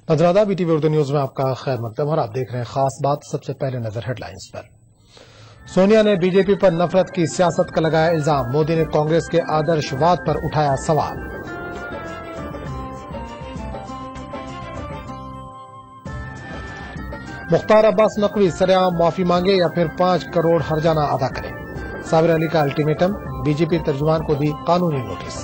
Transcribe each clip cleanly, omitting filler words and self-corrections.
नजरादा BTV Urdu news में आपका खैर मकदम और आप देख रहे हैं खास बात। सबसे पहले नजर हेडलाइंस पर। सोनिया ने बीजेपी पर नफरत की सियासत का लगाया इल्जाम। मोदी ने कांग्रेस के आदर्शवाद पर उठाया सवाल। मुख्तार अब्बास नकवी सरेआम माफी मांगे या फिर 5 करोड़ हर्जाना अदा करें। साबिर अली का अल्टीमेटम, बीजेपी तर्जुमान को दी कानूनी नोटिस।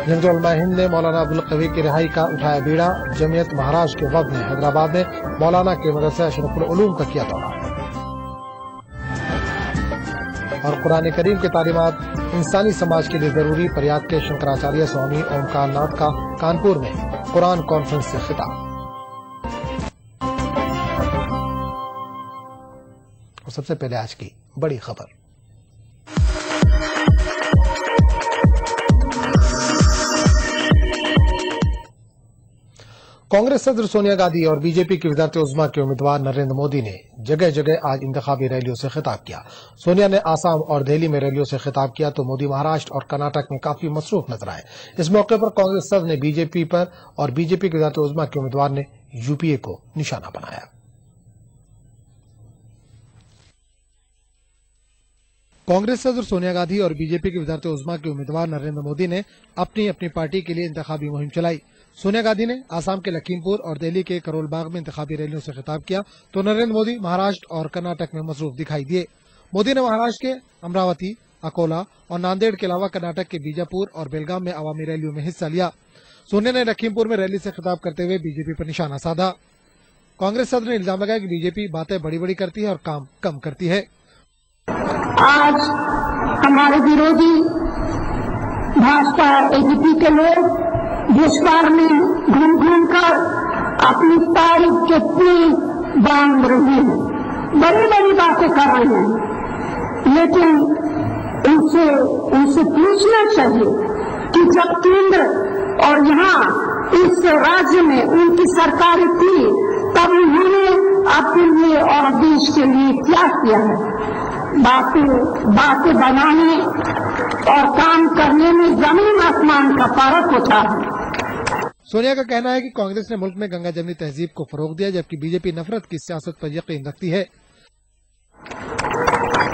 जंगजुल हिंद ने मौलाना अब्दुल कवी की रिहाई का उठाया बीड़ा। जमीयत महाराष्ट्र के वफद ने हैदराबाद में मौलाना के मदरसा अशरफुल उलूम का किया दौरा। और कुरान करीम की तालीमात इंसानी समाज के लिए जरूरी। प्रयाग के शंकराचार्य स्वामी ओमकार नाथ का कानपुर में कुरान कॉन्फ्रेंस से खिताब। और सबसे पहले आज की बड़ी खबर। कांग्रेस सदर सोनिया गांधी और बीजेपी की वज़ारत उज़्मा के उम्मीदवार नरेंद्र मोदी ने जगह जगह आज इंतखाबी रैलियों से खिताब किया। सोनिया ने आसाम और दिल्ली में रैलियों से खिताब किया तो मोदी महाराष्ट्र और कर्नाटक में काफी मसरूफ नजर आए। इस मौके पर कांग्रेस सदर ने बीजेपी पर और बीजेपी की वज़ारत उज़्मा के उम्मीदवार ने यूपीए को निशाना बनाया। कांग्रेस सदर सोनिया गांधी और बीजेपी की वज़ारत उज़्मा के उम्मीदवार नरेंद्र मोदी ने अपनी अपनी पार्टी के लिए इंतखाबी मुहिम चलाई। सोनिया गांधी ने आसाम के लखीमपुर और दिल्ली के करोल बाग में इंतखाबी रैलियों से खिताब किया तो नरेंद्र मोदी महाराष्ट्र और कर्नाटक में मसरूफ दिखाई दिए। मोदी ने महाराष्ट्र के अमरावती, अकोला और नांदेड़ के अलावा कर्नाटक के बीजापुर और बेलगाम में अवामी रैलियों में हिस्सा लिया। सोनिया ने लखीमपुर में रैली से खिताब करते हुए बीजेपी पर निशाना साधा। कांग्रेस सदर ने इल्जाम लगाया कि बीजेपी बातें बड़ी बड़ी करती है और काम कम करती है। आज हमारे विरोधी भाजपा एजीपी के लोग देशभर में घूम घूम कर अपनी तारीफ के पुल बांध रहे हैं, बड़ी बड़ी बातें कर रहे हैं, लेकिन उनसे पूछना चाहिए कि जब केंद्र और यहाँ इस राज्य में उनकी सरकारें थी तब उन्होंने अपने लिए और देश के लिए क्या किया है। बातें बनाने और काम करने में जमीन आसमान का फर्क होता है। सोनिया का कहना है कि कांग्रेस ने मुल्क में गंगा जमनी तहजीब को फरोग दिया जबकि बीजेपी नफरत की सियासत पर यकीन रखती है।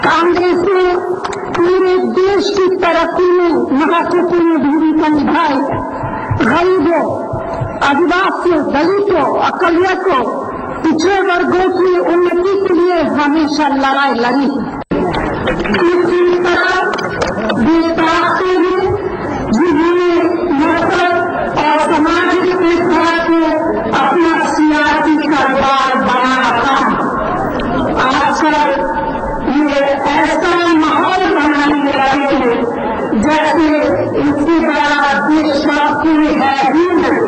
कांग्रेस ने पूरे देश की तरक्की में महत्वपूर्ण भूमिका निभाई। गरीबों, आदिवासियों, दलितों, अकलियतों, पिछड़े वर्गों की उन्नति के लिए हमेशा लड़ाई लड़ी। इसी तरह जिन्होंने नफरत और सामाजिक भेदभाव को अपना सियासी कारोबार बना था, आजकल ये ऐसा माहौल बनाने लगे हैं जैसे इसके बड़ा देशवासी है ही नहीं।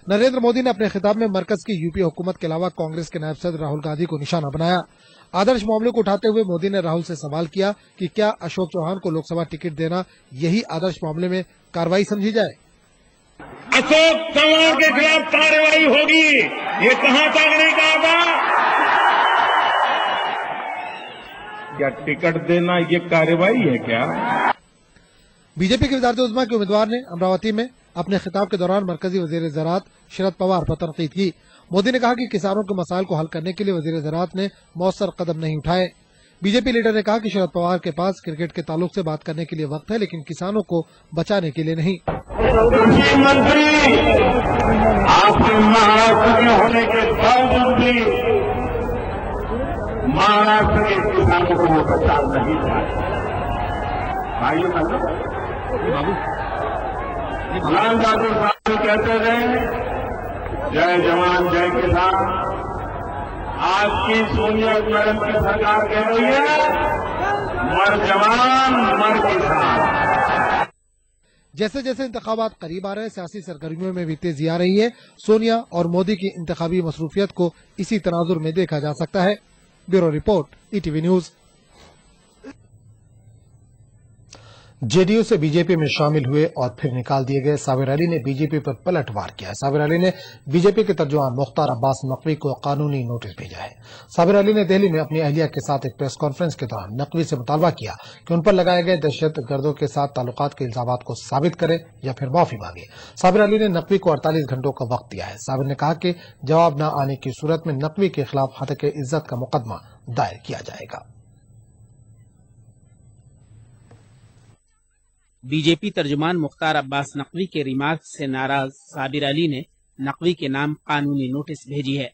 नरेंद्र मोदी ने अपने खिताब में मरकज की यूपी हुकूमत के अलावा कांग्रेस के नायब सदर राहुल गांधी को निशाना बनाया। आदर्श मामले को उठाते हुए मोदी ने राहुल से सवाल किया कि क्या अशोक चौहान को लोकसभा टिकट देना यही आदर्श मामले में कार्रवाई समझी जाए। अशोक चौहान के खिलाफ कार्रवाई होगी, ये कहां तक नहीं कहा था। क्या टिकट देना ये कार्रवाई है क्या? बीजेपी की वज़ारत उज़्मा के उम्मीदवार ने अमरावती में अपने खिताब के दौरान मरकजी वज़ीर ज़राअत शरद पवार पर तनकीद की। मोदी ने कहा कि किसानों के मसाइल को हल करने के लिए वज़ीर ज़राअत ने मौसर कदम नहीं उठाए। बीजेपी लीडर ने कहा कि शरद पवार के पास क्रिकेट के ताल्लुक से बात करने के लिए वक्त है लेकिन किसानों को बचाने के लिए नहीं। मंत्री आपके महाराष्ट्र के होने के बावजूद भी महाराष्ट्र के किसानों को वो बचा नहीं पाए। भाइयों लाल बहादुर साहब कहते थे जय जवान जय किसान। आज की सोनिया मैडम की सरकार कह रही है मर जवान मर किसान। जैसे जैसे इंतखाबात करीब आ रहे हैं सियासी सरगर्मियों में भी तेजी आ रही है। सोनिया और मोदी की इंतखाबी मसरूफियत को इसी तनाजुर में देखा जा सकता है। Bureau report, ETV news. JDU से बीजेपी में शामिल हुए और फिर निकाल दिए गए साबिर अली ने बीजेपी पर पलटवार किया है। साबिर अली ने बीजेपी के तर्जुमान मुख्तार अब्बास नकवी को कानूनी नोटिस भेजा है। साबिर अली ने दिल्ली में अपनी अहलिया के साथ एक प्रेस कॉन्फ्रेंस के दौरान नकवी से मुतालबा किया कि उन पर लगाए गए दहशत गर्दों के साथ ताल्लुकात के इल्जामात को साबित करे या फिर माफी मांगे। साबिर अली ने नकवी को 48 घंटों का वक्त दिया है। साबिर ने कहा कि जवाब न आने की सूरत में नकवी के खिलाफ हतक इज्जत का मुकदमा दायर किया जाएगा। बीजेपी तर्जुमान मुख्तार अब्बास नकवी के रिमार्क से नाराज साबिर अली ने नकवी के नाम कानूनी नोटिस भेजी है।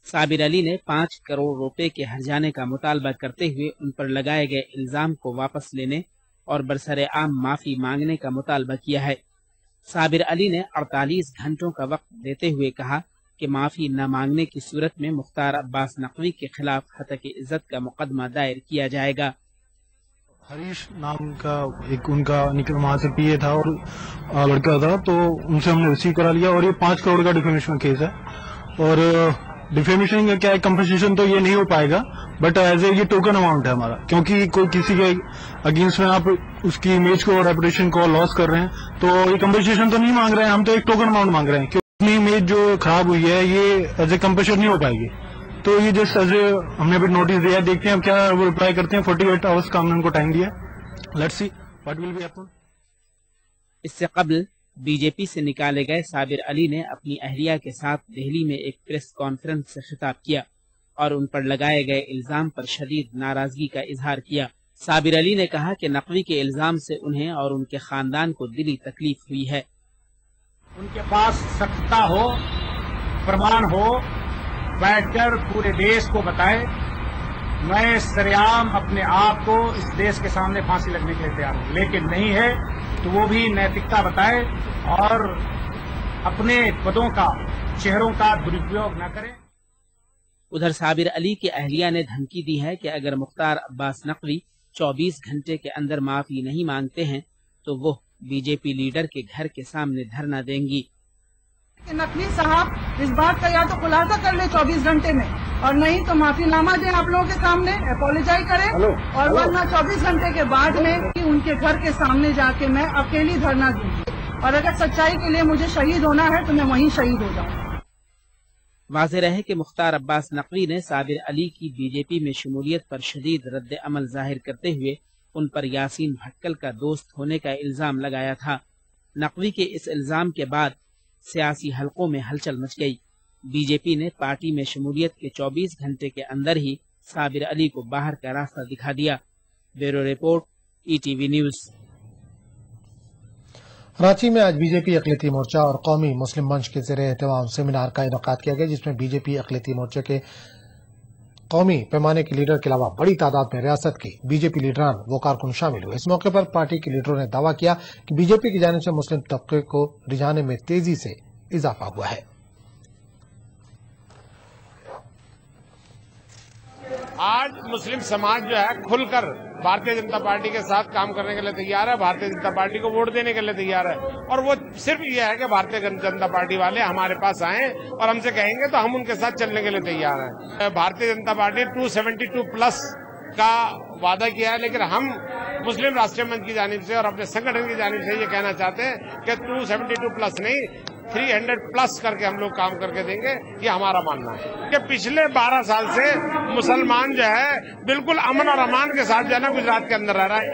साबिर अली ने 5 करोड़ रुपए के हर्जाने का मुतालबा करते हुए उन पर लगाए गए इल्जाम को वापस लेने और बरसरे आम माफी मांगने का मुतालबा किया है। साबिर अली ने 48 घंटों का वक्त देते हुए कहा कि माफी न मांगने की सूरत में मुख्तार अब्बास नकवी के खिलाफ हतक इज्जत का मुकदमा दायर किया जाएगा। हरीश नाम का एक उनका निकल वहां से पीए था और लड़का था, तो उनसे हमने रिसीव करा लिया और ये 5 करोड़ का डिफेमेशन केस है। और डिफेमेशन का क्या है, कंपनसेशन तो ये नहीं हो पाएगा, बट एज ए ये टोकन अमाउंट है हमारा, क्योंकि कोई किसी के अगेंस्ट में आप उसकी इमेज को और रेपुटेशन को लॉस कर रहे हैं, तो ये कंपनसेशन तो नहीं मांग रहे हैं, हम तो एक टोकन अमाउंट मांग रहे हैं। क्योंकि इमेज जो खराब हुई है ये एज ए कंपनसेशन नहीं हो पाएगी, तो ये जस्ट एज ए हमने अभी नोटिस दिया, देखते हैं अब क्या वो रिप्लाई करते हैं। 48 आवर्स का हमने उनको टाइम दिया, let's see what will be happen. इससे कबल बीजेपी से निकाले गए साबिर अली ने अपनी अहलिया के साथ दिल्ली में एक प्रेस कॉन्फ्रेंस से खिताब किया और उन पर लगाए गए इल्जाम पर शदीद नाराजगी का इजहार किया। साबिर अली ने कहा कि नकवी के इल्जाम से उन्हें और उनके खानदान को दिली तकलीफ हुई है। उनके पास सख्ता हो, प्रमाण हो, बैठकर पूरे देश को बताए मैं सरेआम अपने आप को इस देश के सामने फांसी लगने के लिए तैयार हूं, लेकिन नहीं है तो वो भी नैतिकता बताए और अपने पदों का, चेहरों का दुरुपयोग न करें। उधर साबिर अली की अहलिया ने धमकी दी है कि अगर मुख्तार अब्बास नकवी 24 घंटे के अंदर माफी नहीं मांगते हैं तो वो बीजेपी लीडर के घर के सामने धरना देंगी। नकवी साहब इस बात का या तो खुलासा कर ले 24 घंटे में, और नहीं तो माफीनामा दें आप लोगों के सामने, अपोलोजाइज करें, और वरना 24 घंटे के बाद में कि उनके घर के सामने जाके मैं अकेली धरना दूंगी, और अगर सच्चाई के लिए मुझे शहीद होना है तो मैं वहीं शहीद हो जाऊंगी। वाज़ेह रहे कि मुख्तार अब्बास नकवी ने साबिर अली की बीजेपी में शमूलियत पर शदीद रद्द अमल जाहिर करते हुए उन पर यासीन भटकल का दोस्त होने का इल्जाम लगाया था। नकवी के इस इल्जाम के बाद सियासी हलकों में हलचल मच गई। बीजेपी ने पार्टी में शमूलियत के 24 घंटे के अंदर ही साबिर अली को बाहर का रास्ता दिखा दिया। Bureau report, ETV news. Ranchi में आज बीजेपी अक़लियती मोर्चा और कौमी मुस्लिम मंच के ज़ेरे एहतमाम सेमिनार का इनेकाद किया गया, जिसमें बीजेपी अक़लियती मोर्चा के कौमी पैमाने के लीडर के अलावा बड़ी तादाद में रियासत के बीजेपी लीडरान व कारकुन शामिल हुए। इस मौके पर पार्टी के लीडरों ने दावा किया कि बीजेपी की जानिब से मुस्लिम तबके को रिझाने में तेजी से इजाफा हुआ है। आज मुस्लिम समाज जो है खुलकर भारतीय जनता पार्टी के साथ काम करने के लिए तैयार है, भारतीय जनता पार्टी को वोट देने के लिए तैयार है, और वो सिर्फ ये है कि भारतीय जनता पार्टी वाले हमारे पास आए और हमसे कहेंगे तो हम उनके साथ चलने के लिए तैयार हैं। भारतीय जनता पार्टी 272 प्लस का वादा किया है, लेकिन हम मुस्लिम राष्ट्रीय मंच की जानिब से और अपने संगठन की जानिब से ये कहना चाहते हैं कि 272 प्लस नहीं, 300 प्लस करके हम लोग काम करके देंगे, ये हमारा मानना है। कि पिछले 12 साल से मुसलमान जो है बिल्कुल अमन और अमान के साथ जो है ना गुजरात के अंदर रह रहा है।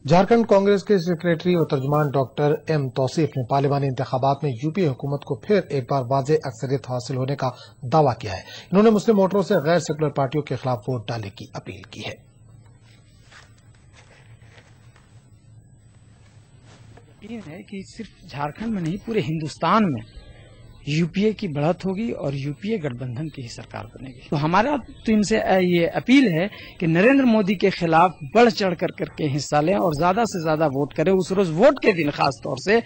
झारखंड कांग्रेस के सेक्रेटरी और तर्जुमान डॉक्टर एम तौसीफ ने पार्लिमानी इंतखाबात में यूपीए हुकूमत को फिर एक बार वाज़ेह अक्सरियत हासिल होने का दावा किया है। इन्होंने मुस्लिम वोटरों से गैर सेकुलर पार्टियों के खिलाफ वोट डालने की अपील की है। है कि सिर्फ झारखंड में नहीं पूरे हिंदुस्तान में यूपीए की बढ़त होगी और यूपीए गठबंधन की ही सरकार बनेगी। तो हमारा तो इनसे ये अपील है कि नरेंद्र मोदी के खिलाफ बढ़ चढ़ कर करके हिस्सा लें और ज्यादा से ज्यादा वोट करें। उस रोज वोट के दिन खास तौर से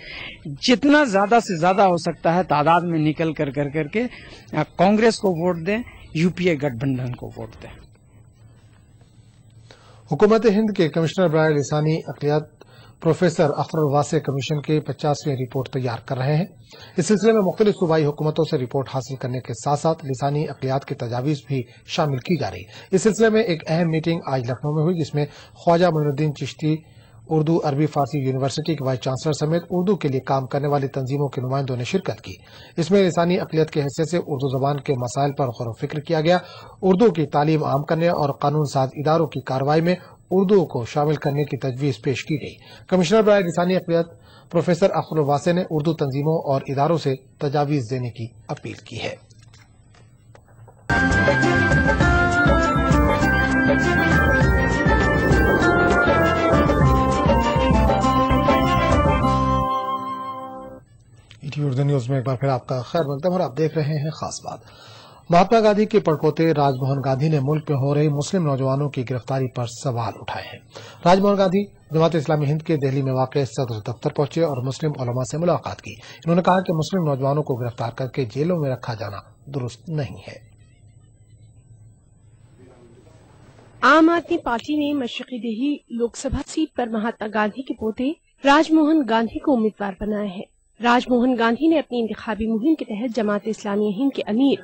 जितना ज्यादा से ज्यादा हो सकता है तादाद में निकल कर करके कांग्रेस को वोट दें, यूपीए गठबंधन को वोट दें। हुकूमत हिंद के कमिश्नर बराए लिसानी अक़लियत प्रोफेसर अख्तर वासे कमीशन की 50वीं रिपोर्ट तैयार कर रहे हैं। इस सिलसिले में मुख्तलिफ सूबाई हुकूमतों से रिपोर्ट हासिल करने के साथ साथ लिसानी अक़लियात की तजावीज़ भी शामिल की जा रही। इस सिलसिले में एक अहम मीटिंग आज लखनऊ में हुई, जिसमें ख्वाजा मोइनुद्दीन चिश्ती उर्दू अरबी फारसी यूनिवर्सिटी के वाइस चांसलर समेत उर्दू के लिए काम करने वाली तंजीमों के नुमाइंदों ने शिरकत की। इसमें लिसानी अक़लियत की हैसियत से उर्दू ज़बान के मसाइल पर गौर व फिक्र किया गया। उर्दू की तालीम आम करने और कानून साज इदारों की कार्रवाई में उर्दू को शामिल करने की तजवीज़ पेश की गई। कमिश्नर बराए लिसानी अक़लियत प्रोफेसर अख्तर वासे ने उर्दू तंजीमों और इदारों से तजावीज़ देने की अपील की है। उर्दू न्यूज में एक बार फिर आपका खैर मकदम और आप देख रहे हैं खास बात। महात्मा गांधी के पड़पोते राजमोहन गांधी ने मुल्क में हो रही मुस्लिम नौजवानों की गिरफ्तारी पर सवाल उठाए हैं। राजमोहन गांधी जमात इस्लामी हिंद के दिल्ली में वाक़ सदर दफ्तर पहुंचे और मुस्लिम उलमा से मुलाकात की। इन्होंने कहा कि मुस्लिम नौजवानों को गिरफ्तार करके जेलों में रखा जाना दुरुस्त नहीं है। आम आदमी पार्टी ने मशरक़ी दिल्ली लोकसभा सीट पर महात्मा गांधी के पोते राजमोहन गांधी को उम्मीदवार बनाया है। राजमोहन गांधी ने अपनी इंतखाबी मुहिम के तहत जमात इस्लामी हिंद के अमीर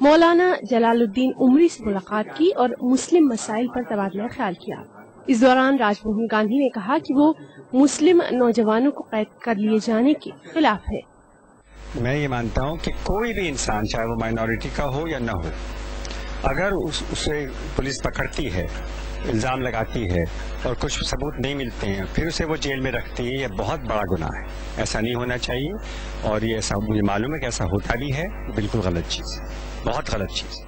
मौलाना जलालुद्दीन उमरी से मुलाकात की और मुस्लिम मसाइल पर तबादला ख्याल किया। इस दौरान राजमोहन गांधी ने कहा कि वो मुस्लिम नौजवानों को कैद कर लिए जाने के खिलाफ है। मैं ये मानता हूँ कि कोई भी इंसान, चाहे वो माइनॉरिटी का हो या न हो, अगर उसे पुलिस पकड़ती है, इल्जाम लगाती है और कुछ सबूत नहीं मिलते हैं, फिर उसे वो जेल में रखती है, ये बहुत बड़ा गुनाह है। ऐसा नहीं होना चाहिए और ये ऐसा मुझे मालूम है कि ऐसा होता भी है। बिल्कुल गलत चीज़ है, बहुत गलत चीज़ है।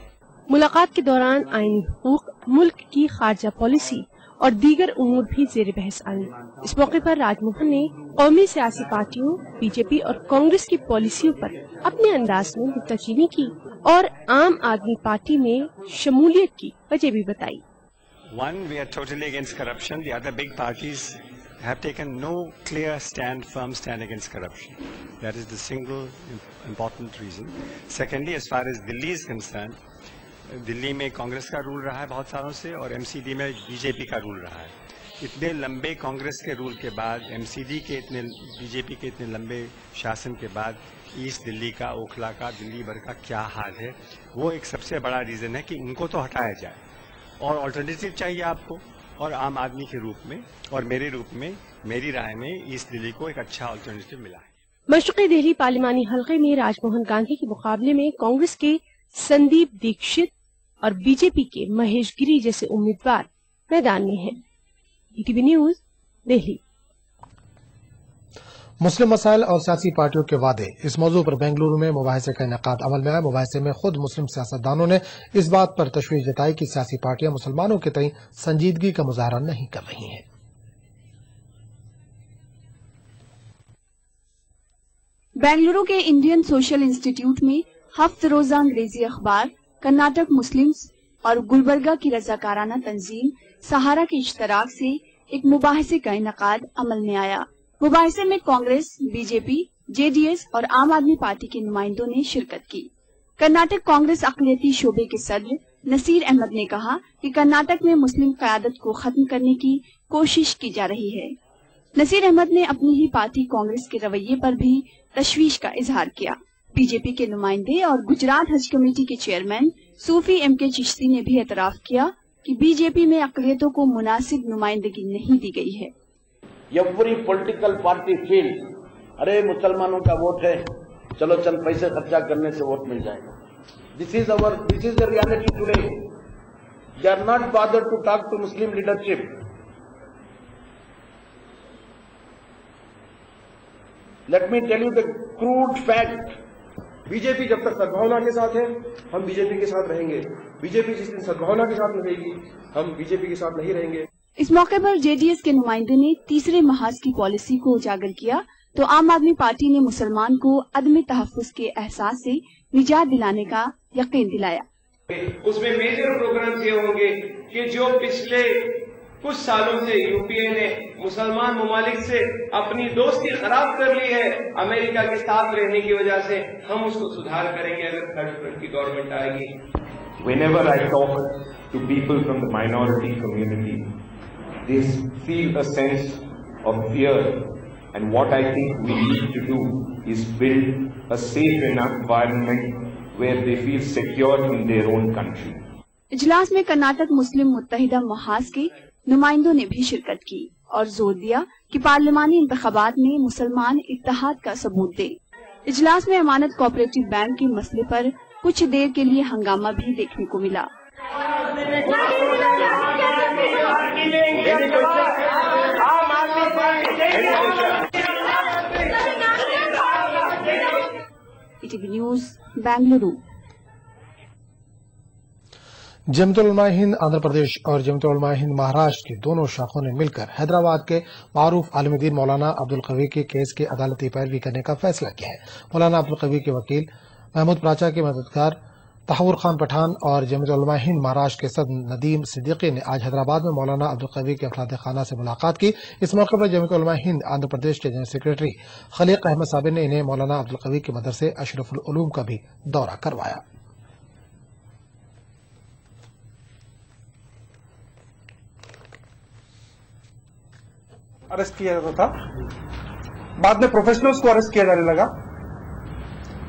मुलाकात के दौरान आईनी हुकूक, मुल्क की खारजा पॉलिसी और दीगर उमूर भी जेर बहस आई। इस मौके पर राजमोहन ने कौमी सियासी पार्टियों, बीजेपी और कांग्रेस की पॉलिसियों पर अपने अंदाज में नुक्ताचीनी की और आम आदमी पार्टी में शमूलियत की वजह भी बताई। One, we are totally against corruption. The other big parties have taken no clear stand, firm stand against corruption. That is the single important reason. Secondly, as far as Delhi is concerned, Delhi में कांग्रेस का rule रहा है बहुत सालों से और MCD में BJP का रूल रहा है। इतने लंबे कांग्रेस के रूल के बाद, एमसीडी के इतने, बीजेपी के इतने लंबे शासन के बाद ईस्ट दिल्ली का, ओखला का, दिल्ली भर का क्या हाल है, वो एक सबसे बड़ा रीज़न है कि उनको तो हटाया जाए और अल्टरनेटिव चाहिए आपको। और आम आदमी के रूप में और मेरे रूप में, मेरी राय में ईस्ट दिल्ली को एक अच्छा अल्टरनेटिव मिला है। मशरक़ी दिल्ली पार्लिमानी हल्के में राजमोहन गांधी के मुकाबले में कांग्रेस के संदीप दीक्षित और बीजेपी के महेश गिरी जैसे उम्मीदवार मैदान में हैं। ETV news Delhi. मुस्लिम मसाइल और सियासी पार्टियों के वादे, इस मौजू पर बेंगलुरु में मुबाहिसे का इनेकाद अमल में आया। मुबाहिसे में खुद मुस्लिम सियासतदानों ने इस बात पर तशवीश जताई कि सियासी पार्टियां मुसलमानों के तई संजीदगी का मुजाहरा नहीं कर रही हैं। बेंगलुरु के इंडियन सोशल इंस्टीट्यूट में हफ्त रोजा अंग्रेजी अखबार, कर्नाटक मुस्लिम्स और गुलबर्गा की रजाकाराना तंजीम सहारा के इश्तराक से एक मुबाहिसे का इनेकाद अमल में आया। मुबाहिसे में कांग्रेस, बीजेपी, जेडीएस और आम आदमी पार्टी के नुमाइंदों ने शिरकत की। कर्नाटक कांग्रेस अक़लियती शोबे के सदर नसीर अहमद ने कहा कि कर्नाटक में मुस्लिम क़यादत को खत्म करने की कोशिश की जा रही है। नसीर अहमद ने अपनी ही पार्टी कांग्रेस के रवैये पर भी तशवीश का इजहार किया। बीजेपी के नुमाइंदे और गुजरात हज कमेटी के चेयरमैन सूफी एम.के. चिश्ती ने भी एतराफ किया कि बीजेपी में अक़लियतों को मुनासिब नुमाइंदगी नहीं दी गई है। एवरी पॉलिटिकल पार्टी फील, अरे मुसलमानों का वोट है, चलो चल पैसे खर्चा करने से वोट मिल जाएगा। This is the reality today. They are not bothered to talk to Muslim leadership. Let me tell you the crude fact. BJP जब तक सद्भावना के साथ है, हम बीजेपी के साथ रहेंगे। बीजेपी जिस दिन सद्भावना के साथ रहेगी, हम बीजेपी के साथ नहीं रहेंगे। इस मौके पर जेडीएस के नुमाइंदे ने तीसरे महाज की पॉलिसी को उजागर किया तो आम आदमी पार्टी ने मुसलमान को अदम तहफ़्फ़ुज़ के एहसास से निजात दिलाने का यकीन दिलाया। उसमें मेजर प्रोग्राम ये होंगे कि जो पिछले कुछ सालों से यूपीए ने मुसलमान ममालिक से अपनी दोस्ती खराब कर ली है अमेरिका के साथ रहने की वजह से, हम उसको सुधार करेंगे अगर थर्ड फ्रंट की गवर्नमेंट आएगी। Whenever I talk to people from the minority community, they feel a sense of fear. And what I think we need to do is build a safe enough environment where they feel secure in their own country. इजलास में कर्नाटक मुस्लिम मुत्तहिदा महाज के नुमाइंदों ने भी शिरकत की और जोर दिया कि पार्लिमानी इंतखाबात में मुसलमान इत्तेहाद का सबूत दे। इजलास में अमानत कोऑपरेटिव बैंक के मसले पर कुछ देर के लिए हंगामा भी देखने को मिला। ETV news Bengaluru. जमीयत उलमा हिंद आंध्र प्रदेश और जमीयत उलमा हिंद महाराष्ट्र की दोनों शाखों ने मिलकर हैदराबाद के मारूफ आलिम दीन मौलाना अब्दुल कवी के केस की अदालती पैरवी करने का फैसला किया है। मौलाना अब्दुल कवी के वकील महमूद प्राचा के मददगार तहव्वुर खान पठान और जमीयत उलमा हिंद महाराष्ट्र के सदर नदीम सिद्दीकी ने आज हैदराबाद में मौलाना अब्दुल कवी के अफराद खाना से मुलाकात की। इस मौके पर जमीयत उलमा हिंद आंध्र प्रदेश के जनरल सेक्रेटरी खलीक अहमद साबिर ने इन्हें मौलाना अब्दुल कवी के मदरसे अशरफुल उलूम का भी दौरा करवाया। अरेस्ट किया जाता था, बाद में प्रोफेशनल्स को अरेस्ट किया जाने लगा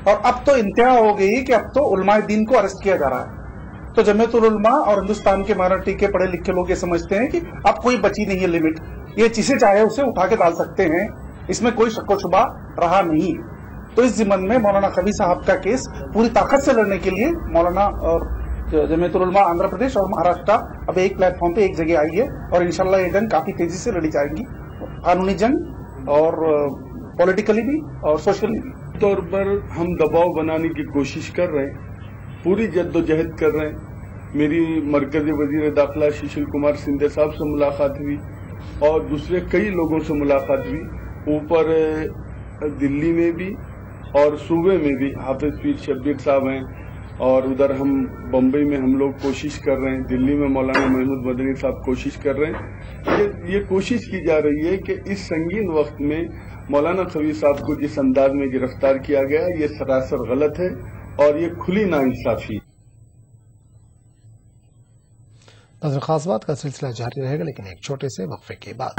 और अब तो इंतहा हो गई कि अब तो उलमाए दीन को अरेस्ट किया जा रहा है। तो जमीयत उलमा और हिंदुस्तान के माइनॉरिटी के पढ़े लिखे लोग ये समझते हैं कि अब कोई बची नहीं है लिमिट, ये जिसे चाहे उसे उठा के डाल सकते हैं, इसमें कोई शक्को शुबा रहा नहीं। तो इस जिम्मन में मौलाना कवी साहब का केस पूरी ताकत से लड़ने के लिए मौलाना और जमीयत उलमा आंध्र प्रदेश और महाराष्ट्र अब एक प्लेटफॉर्म पे एक जगह आई है और इंशाल्लाह ये जंग काफी तेजी से लड़ी जाएगी, कानूनी जंग और पॉलिटिकली भी और सोशली भी। तौर पर हम दबाव बनाने की कोशिश कर रहे हैं, पूरी जद्दोजहद कर रहे हैं। मेरी मरकजी वजीर दाखिला सुशील कुमार सिंधे साहब से मुलाकात हुई और दूसरे कई लोगों से मुलाकात हुई, ऊपर दिल्ली में भी और सूबे में भी हाफिज पीर शब्बीर साहब हैं और उधर हम बम्बई में हम लोग कोशिश कर रहे हैं, दिल्ली में मौलाना महमूद मदनी साहब कोशिश कर रहे हैं। ये कोशिश की जा रही है कि इस संगीन वक्त में मौलाना कवी साहब को जिस अंदाज में गिरफ्तार किया गया ये सरासर गलत है और ये खुली नाइंसाफी। नजर खास बात का सिलसिला जारी रहेगा, लेकिन एक छोटे से वक्फे के बाद।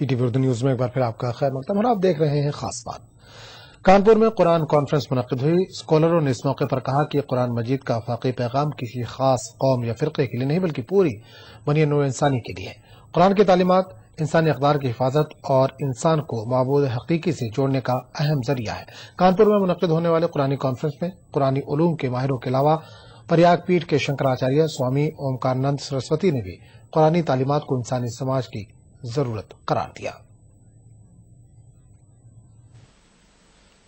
ईटीवी उर्दू न्यूज में एक बार फिर आपका खैर मकदम और आप देख रहे हैं खास बात। कानपुर में कुरान कॉन्फ्रेंस मुनक्किद हुई। स्कॉलरों ने इस मौके पर कहा कि कुरान मजीद का आफाकी पैगाम किसी खास कौम या फिरके के लिए नहीं बल्कि पूरी बनी नौ इंसानी के लिए। कुरान की तालीमात इंसानी अक़दार की हिफाजत और इंसान को माबूद हकीकी से जोड़ने का अहम जरिया है। कानपुर में मुनक्किद होने वाले कुरानी कॉन्फ्रेंस में कुरानी उलूम के माहिरों के अलावा प्रयाग पीठ के शंकराचार्य स्वामी ओमकारानंद सरस्वती ने भी कुरानी तालीमात को इंसानी समाज की जरूरत करार दिया।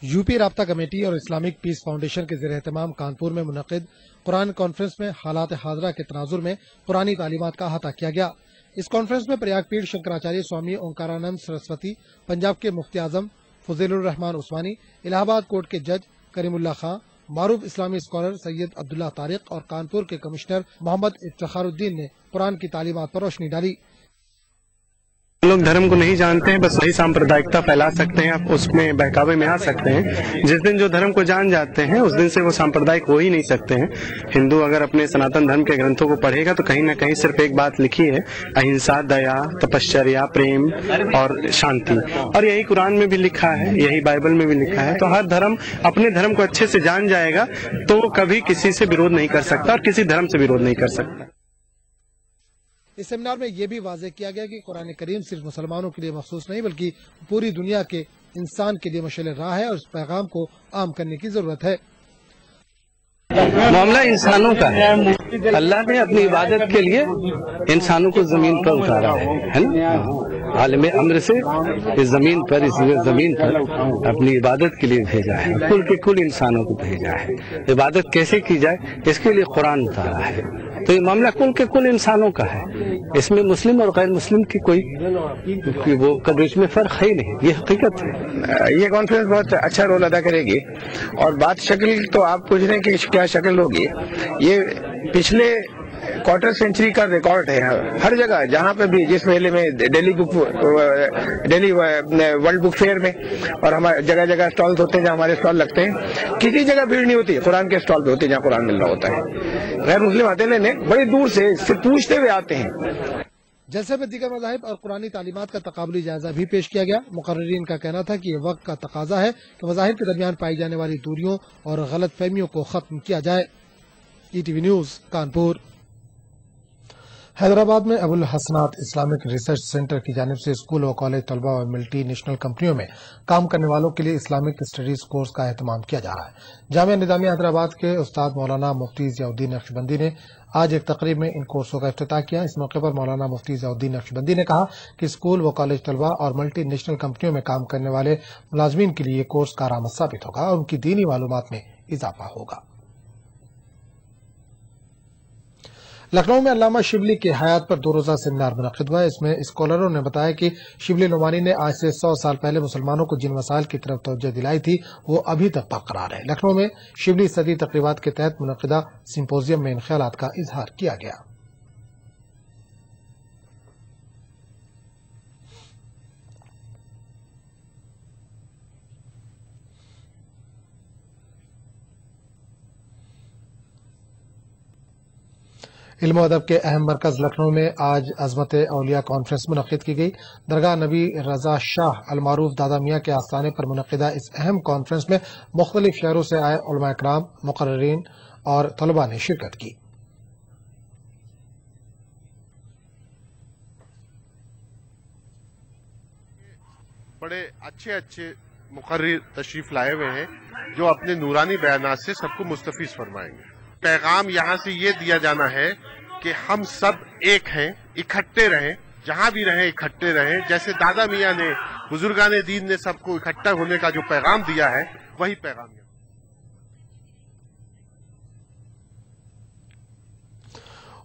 यूपी राब्ता कमेटी और इस्लामिक पीस फाउंडेशन के ज़ेर एहतमाम कानपुर में मुनक्किद कुरान कॉन्फ्रेंस में हालात हाजरा के तनाजुर में कुरानी तालीमात का अहाता किया गया। इस कॉन्फ्रेंस में प्रयाग पीठ शंकराचार्य स्वामी ओंकारानंद सरस्वती, पंजाब के मुफ्ती आजम फजीलुर रहमान उस्मानी, इलाहाबाद कोर्ट के जज करीमुल्लाह खां, मारूफ इस्लामी स्कॉलर सैयद अब्दुल्ला तारिक और कानपुर के कमिश्नर मोहम्मद इफ्तिखारुद्दीन ने कुरान की तालीमात पर रोशनी डाली। लोग धर्म को नहीं जानते हैं, बस वही सांप्रदायिकता फैला सकते हैं, आप उसमें बहकावे में आ सकते हैं। जिस दिन जो धर्म को जान जाते हैं उस दिन से वो सांप्रदायिक हो ही नहीं सकते हैं। हिंदू अगर अपने सनातन धर्म के ग्रंथों को पढ़ेगा तो कहीं ना कहीं सिर्फ एक बात लिखी है, अहिंसा, दया, तपश्चर्या, प्रेम और शांति, और यही कुरान में भी लिखा है, यही बाइबल में भी लिखा है। तो हर धर्म अपने धर्म को अच्छे से जान जाएगा तो कभी किसी से विरोध नहीं कर सकता और किसी धर्म से विरोध नहीं कर सकता। इस सेमिनार में यह भी वाज़ेह किया गया कि कुरान करीम सिर्फ मुसलमानों के लिए मखसूस नहीं बल्कि पूरी दुनिया के इंसान के लिए मशाल राह है और इस पैगाम को आम करने की जरूरत है। मामला इंसानों का है। अल्लाह ने अपनी इबादत के लिए इंसानों को जमीन पर उतारा है ना, आलम अम्र से इस जमीन पर अपनी इबादत के लिए भेजा है, कुल के कुल इंसानों को भेजा है। इबादत कैसे की जाए इसके लिए कुरान उतारा है। तो ये मामला कुल के कुल इंसानों का है, इसमें मुस्लिम और गैर मुस्लिम की कोई वो कवरेज में फर्क है ही नहीं, ये हकीकत है। ये कॉन्फ्रेंस बहुत अच्छा रोल अदा करेगी और बात शक्ल तो आप पूछ रहे हैं कि क्या शक्ल होगी। ये पिछले क्वार्टर सेंचुरी का रिकॉर्ड है हर जगह, जहाँ पे भी, जिस मेले में दिल्ली वर्ल्ड बुक फेयर में, और हमारे जगह जगह स्टॉल्स होते हैं जहाँ हमारे स्टॉल लगते हैं, किसी जगह भीड़ नहीं होती, कुरान के स्टॉल पे होती है जहाँ कुरान मिल रहा होता है। गैर मुस्लिम आते लेने बड़ी दूर से पूछते हुए आते हैं। जलसे में दीगर मज़ाहिब और कुरानी तालीमात का तकाबुली जायजा भी पेश किया गया। मुकर्रिरीन का कहना था कि ये वक्त का तकाजा है कि मज़ाहिब के दरमियान पाई जाने वाली दूरियों और गलत फहमियों को खत्म किया जाए। ETV news Kanpur. हैदराबाद में अबुल हसनात इस्लामिक रिसर्च सेंटर की जानिब से स्कूल व कॉलेज तलबा और मल्टी नेशनल कंपनियों में काम करने वालों के लिए इस्लामिक स्टडीज कोर्स का एहतमाम किया जा रहा है। जामिया निजामिया हैदराबाद के उस्ताद मौलाना मुफ्ती ज़ियाउद्दीन नक्शबंदी ने आज एक तकरीब में इन कोर्सों का इफ्तिताह किया। इस मौके पर मौलाना मुफ्ती ज़ियाउद्दीन नक्शबंदी ने कहा कि स्कूल व कॉलेज तलबा और मल्टी नेशनल कंपनियों में काम करने वाले मुलाजमीन के लिए ये कोर्स कारआमद साबित होगा और उनकी दीनी मालूमात में इजाफा होगा। लखनऊ में अल्लामा शिबली की हयात पर 2 रोजा सेमिनार मुनक्किद हुआ। इसमें स्कॉलरों ने बताया कि शिबली नुमानी ने आज से 100 साल पहले मुसलमानों को जिन वसाइल की तरफ तवज्जो दिलाई थी वो अभी तक बरकरार है। लखनऊ में शिबली सदी तकरीबात के तहत मुनक्किदा सिंपोजियम में इन ख्यालात का इजहार किया गया। इल्म व अदब के अहम मरकज लखनऊ में आज अजमत औलिया कॉन्फ्रेंस मुनक्किद की गई। दरगाह नबी रजा शाह अलमारूफ दादा मियाँ के आस्थाने पर मुनक्किदा इस अहम कॉन्फ्रेंस में मुख्तलिफ शहरों से आए उलमा इकराम, मुकर्रिरीन और तलबा ने शिरकत की। बड़े अच्छे मुकर्रिर तशरीफ लाए हुए हैं जो अपने नूरानी बयानात से सबको मुस्तफीज फरमाएंगे। पैगाम यहाँ से ये दिया जाना है कि हम सब एक हैं, इकट्ठे रहें, जहाँ भी रहें इकट्ठे रहें। जैसे दादा मियाँ ने, बुजुर्गाने दीन ने सबको इकट्ठा होने का जो पैगाम दिया है, वही पैगाम।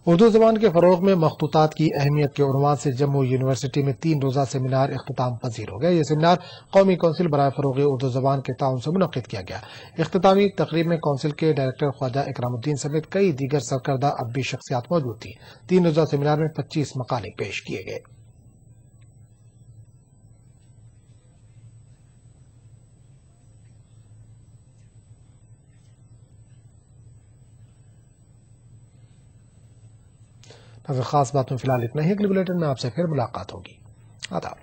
उर्दू जबान के फरोग में मखतूतात की अहमियत के उन्वान से जम्मू यूनिवर्सिटी में 3 रोजा सेमिनार इख्तिताम पजीर हो गया। ये सेमिनार कौमी कौंसिल बराए फरोग उर्दू जबान के ताउन से मुनक्किद किया गया। इख्तितामी तकरीब में कौंसिल के डायरेक्टर ख्वाजा इकरामुद्दीन समेत कई दीगर सरकर्दा अदबी शख्सियात मौजूद थी। 3 रोजा सेमिनार में 25 मकाले पेश किए गए। खास बात में फिलहाल इतना ही। अगले बुलेटिन में आपसे फिर मुलाकात होगी। आदाब।